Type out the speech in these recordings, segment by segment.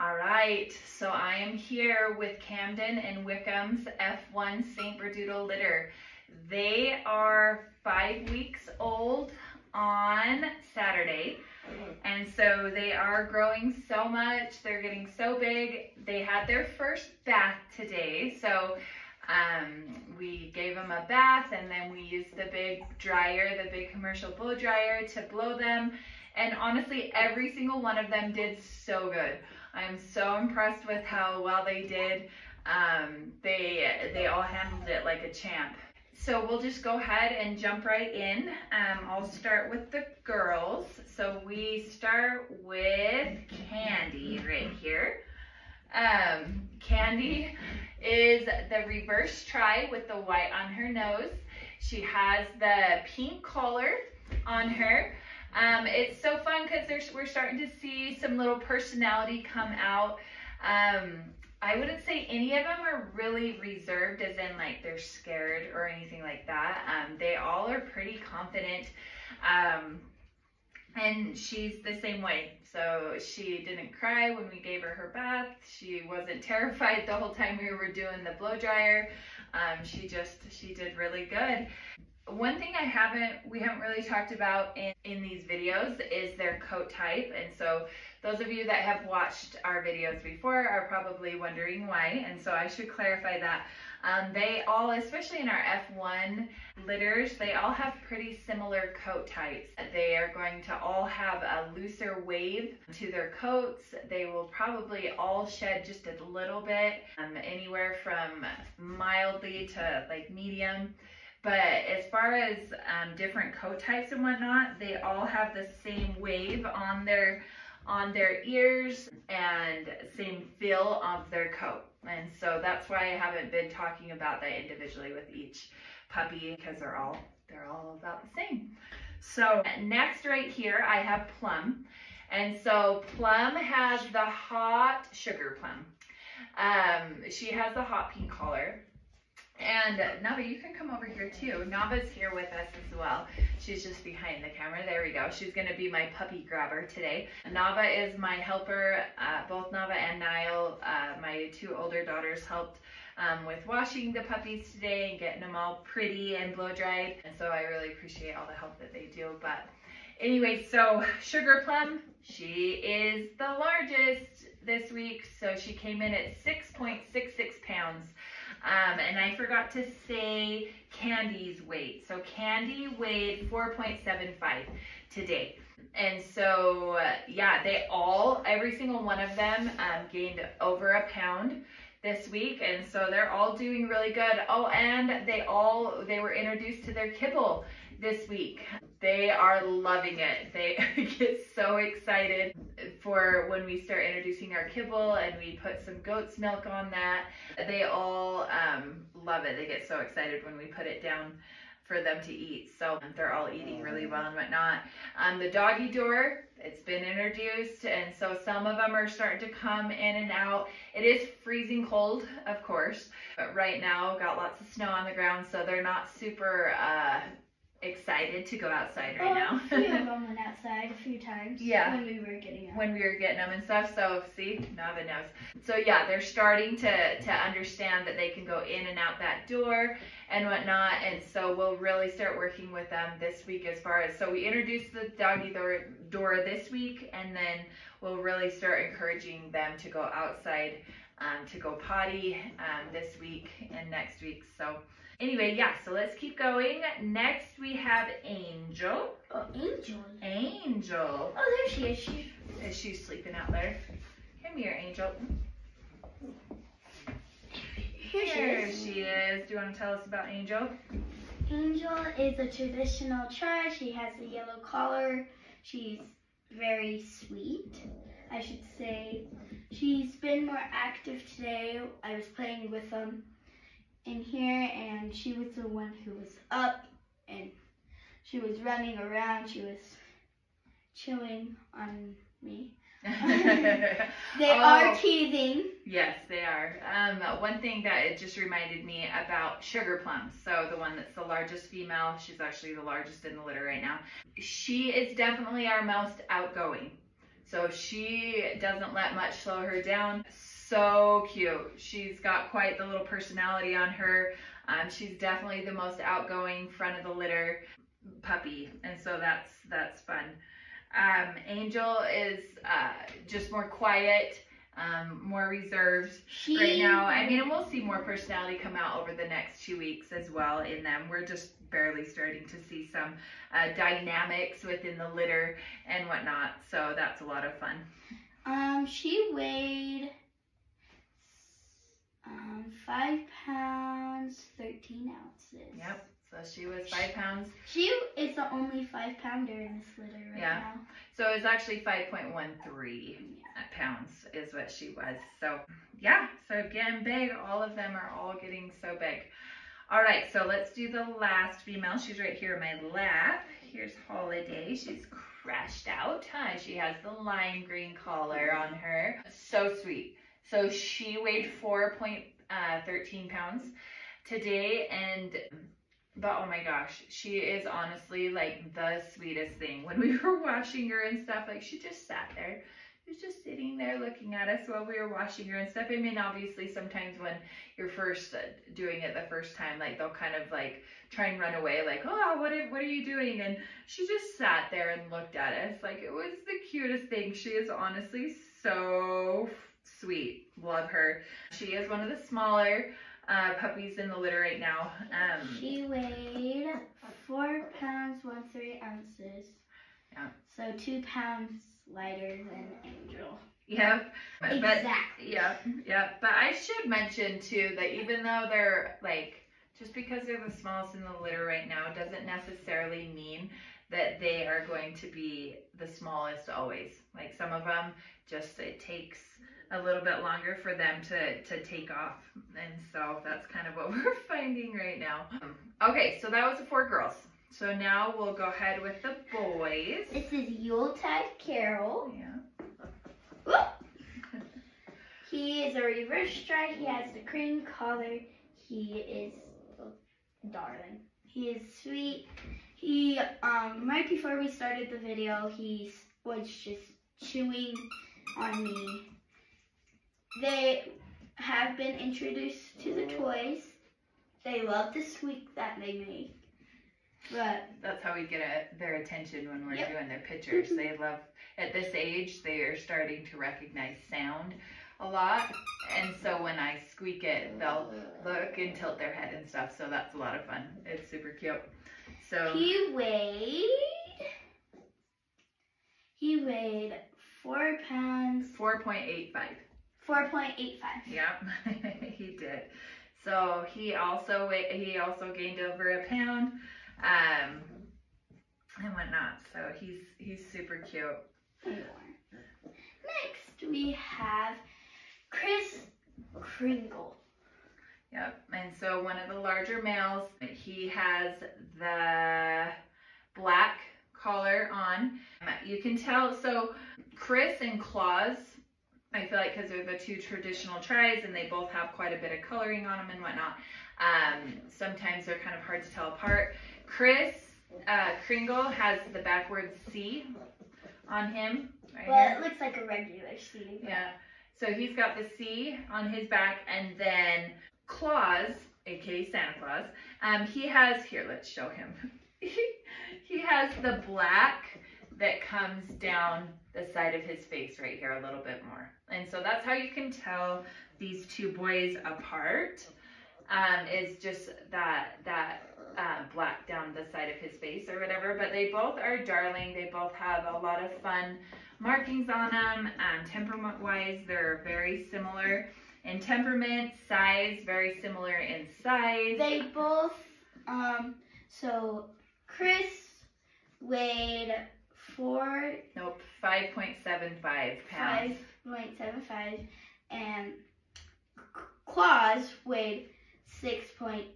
All right, so I am here with Camden and Wickham's F1 St. Berdoodle litter. They are 5 weeks old on Saturday, and so they are growing so much. They're getting so big. They had their first bath today, so we gave them a bath, and then we used the big dryer, the big commercial blow dryer, to blow them. And honestly, every single one of them did so good. I'm so impressed with how well they did. They all handled it like a champ. So we'll just go ahead and jump right in. I'll start with the girls. So we start with Candy right here. Candy is the reverse tri with the white on her nose. She has the pink collar on her. It's so fun because we're starting to see some little personality come out. I wouldn't say any of them are really reserved, as in like they're scared or anything like that. They all are pretty confident, and she's the same way. So she didn't cry when we gave her bath. She wasn't terrified the whole time we were doing the blow dryer. She did really good. One thing we haven't really talked about in these videos is their coat type. And so those of you that have watched our videos before are probably wondering why. And so I should clarify that. They all, especially in our F1 litters, they all have pretty similar coat types. They are going to all have a looser wave to their coats. They will probably all shed just a little bit, anywhere from mildly to like medium. But as far as different coat types and whatnot, they all have the same wave on their ears and same feel of their coat. And so that's why I haven't been talking about that individually with each puppy, because they're all about the same. So next right here I have Plum. And so Plum has the hot sugar plum. She has the hot pink collar. And Nava, you can come over here too. Nava's here with us as well. She's just behind the camera. There we go. She's going to be my puppy grabber today. Nava is my helper. Both Nava and Niall, my two older daughters, helped with washing the puppies today and getting them all pretty and blow dried. And so I really appreciate all the help that they do. But anyway, so Sugar Plum, she is the largest this week. So she came in at 6.66 pounds. And I forgot to say Candy's weight. So Candy weighed 4.75 today. And so, yeah, every single one of them gained over a pound this week. And so they're all doing really good. Oh, and they were introduced to their kibble this week. They are loving it. They get so excited for when we start introducing our kibble and we put some goat's milk on that. They all love it. They get so excited when we put it down for them to eat. So they're all eating really well and whatnot. The doggy door, it's been introduced, and so some of them are starting to come in and out. It is freezing cold, of course, but right now got lots of snow on the ground, so they're not super excited to go outside right now. A few of them went outside a few times. Yeah. When we were getting them. When we were getting them and stuff. So see, Nava knows. So yeah, they're starting to understand that they can go in and out that door and whatnot. And so we'll really start working with them this week as far as, so we introduced the doggy door this week, and then we'll really start encouraging them to go outside to go potty this week and next week. So anyway, yeah, so let's keep going. Next we have Angel. Oh, Angel. Angel. Oh, there she is. Is she sleeping out there? Come here, Angel. Here she is. Do you want to tell us about Angel? Angel is a traditional tri. She has a yellow collar. She's very sweet, I should say. She's been more active today. I was playing with them in here, and she was the one who was up, and she was running around. She was chewing on me. They are teething. Yes, they are. One thing that it just reminded me about Sugar Plum. So the one that's the largest female, she's actually the largest in the litter right now. She is definitely our most outgoing. So she doesn't let much slow her down. So cute. She's got quite the little personality on her. She's definitely the most outgoing front of the litter puppy, and so that's fun. Angel is just more quiet, more reserved right now. I mean, and we'll see more personality come out over the next 2 weeks as well in them. We're just barely starting to see some dynamics within the litter and whatnot, so that's a lot of fun. She weighed 5 pounds, 13 ounces. Yep. So she was 5 pounds. She is the only 5-pounder in this litter right now. So it's actually 5.13 pounds is what she was. So yeah, so again, big. All of them are all getting so big. All right, so let's do the last female. She's right here in my lap. Here's Holiday. She's crashed out. She has the lime green collar on her. So sweet. So she weighed 4.13 pounds today, but oh my gosh, she is honestly like the sweetest thing. When we were washing her and stuff, like she just sat there. She was just sitting there looking at us while we were washing her and stuff. I mean, obviously sometimes when you're first doing it the first time, like they'll kind of like try and run away, like, oh, what are you doing? And she just sat there and looked at us. Like, it was the cutest thing. She is honestly so sweet. Love her. She is one of the smaller puppies in the litter right now. She weighed 4 pounds, 13 ounces. Yeah. So 2 pounds lighter than Angel. Yep. Exactly. Yeah. But I should mention too that even though they're like, just because they're the smallest in the litter right now doesn't necessarily mean that they are going to be the smallest always. Like some of them, just it takes a little bit longer for them to take off, and so that's kind of what we're finding right now. Okay, so that was the 4 girls. So now we'll go ahead with the boys. This is Yuletide Carol. Yeah. He is a reverse striped. He has the cream collar. He is a darling. He is sweet. He right before we started the video, he was just chewing on me. They have been introduced to the toys. They love the squeak that they make. But that's how we get their attention when we're doing their pictures. They love, at this age, they are starting to recognize sound a lot. And so when I squeak it, they'll look and tilt their head and stuff. So that's a lot of fun. It's super cute. So he weighed 4 pounds. 4.85. 4.85. Yep, he did. So he also gained over a pound, and whatnot. So he's super cute. Next we have Chris Kringle. Yep, and so one of the larger males, he has the black collar on. You can tell, so Chris and Claus, I feel like because they're the 2 traditional tries and they both have quite a bit of coloring on them and whatnot, sometimes they're kind of hard to tell apart. Chris Kringle has the backwards C on him. Right here. It looks like a regular C. Yeah. So he's got the C on his back, and then Claus, aka Santa Claus, he has, here, let's show him. He has the black that comes down the side of his face right here a little bit more. And so that's how you can tell these 2 boys apart, is just that black down the side of his face or whatever. But they both are darling. They both have a lot of fun markings on them. Temperament-wise, they're very similar in temperament. Size, very similar in size. They both, so Chris weighed 5.75 pounds. 5.75, and Claus weighed 6.25.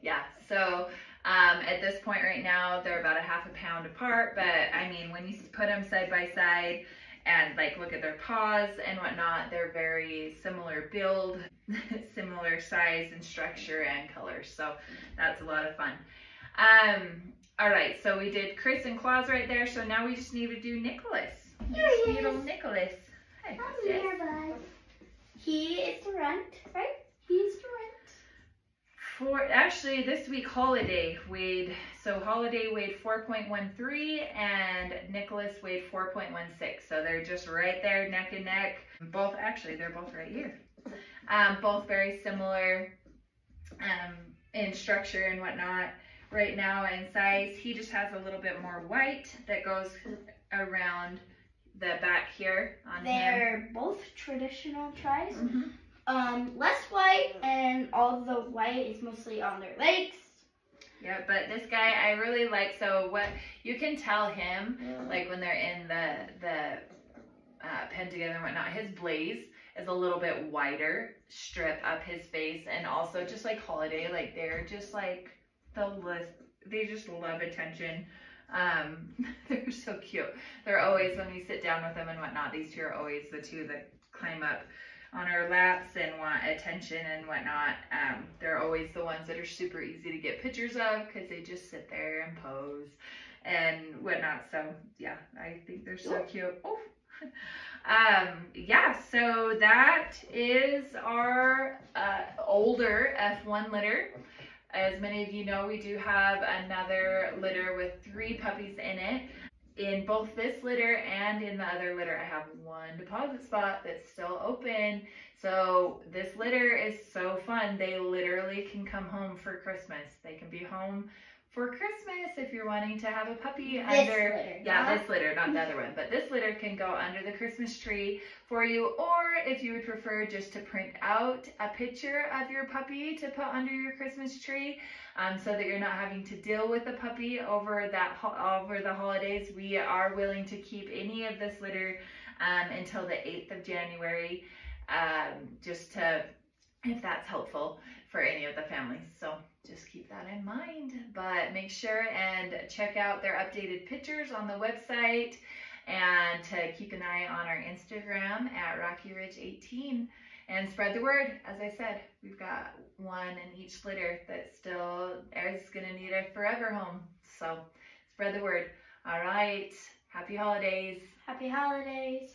Yeah, so at this point right now, they're about a half a pound apart, but I mean, when you put them side by side and like look at their paws and whatnot, they're very similar build, similar size and structure and color, so that's a lot of fun. All right, so we did Chris and Claus right there, so now we just need to do Nicholas. Here he is. Little Nicholas. Hi, Come yes. here, bud. He is the runt, right? He's the runt. Actually, this week Holiday weighed 4.13 and Nicholas weighed 4.16. So they're just right there, neck and neck. They're both right here. Both very similar in structure and whatnot. Right now in size, he just has a little bit more white that goes around the back here on him. They're both traditional tries. Mm-hmm. Less white, and all the white is mostly on their legs. Yeah, but this guy I really like. So what you can tell him, like when they're in the pen together and whatnot, his blaze is a little bit wider strip up his face, and also just like Holiday, like they're just like they just love attention. They're so cute. They're always, when we sit down with them and whatnot, these two are always the two that climb up on our laps and want attention and whatnot. They're always the ones that are super easy to get pictures of because they just sit there and pose and whatnot. So yeah, I think they're so cute. Oh. Yeah, so that is our older F1 litter. As many of you know, we do have another litter with 3 puppies in it. In both this litter and in the other litter, I have one deposit spot that's still open. So this litter is so fun. They literally can come home for Christmas. They can be home for Christmas if you're wanting to have a puppy this litter, not the other one, but this litter can go under the Christmas tree for you, or if you would prefer just to print out a picture of your puppy to put under your Christmas tree, so that you're not having to deal with the puppy over the holidays. We are willing to keep any of this litter until the 8th of January, if that's helpful for any of the families. So just keep that in mind, but make sure and check out their updated pictures on the website, and to keep an eye on our Instagram at Rocky Ridge 18, and spread the word. As I said, we've got one in each litter that still is going to need a forever home. So spread the word. All right. Happy holidays. Happy holidays.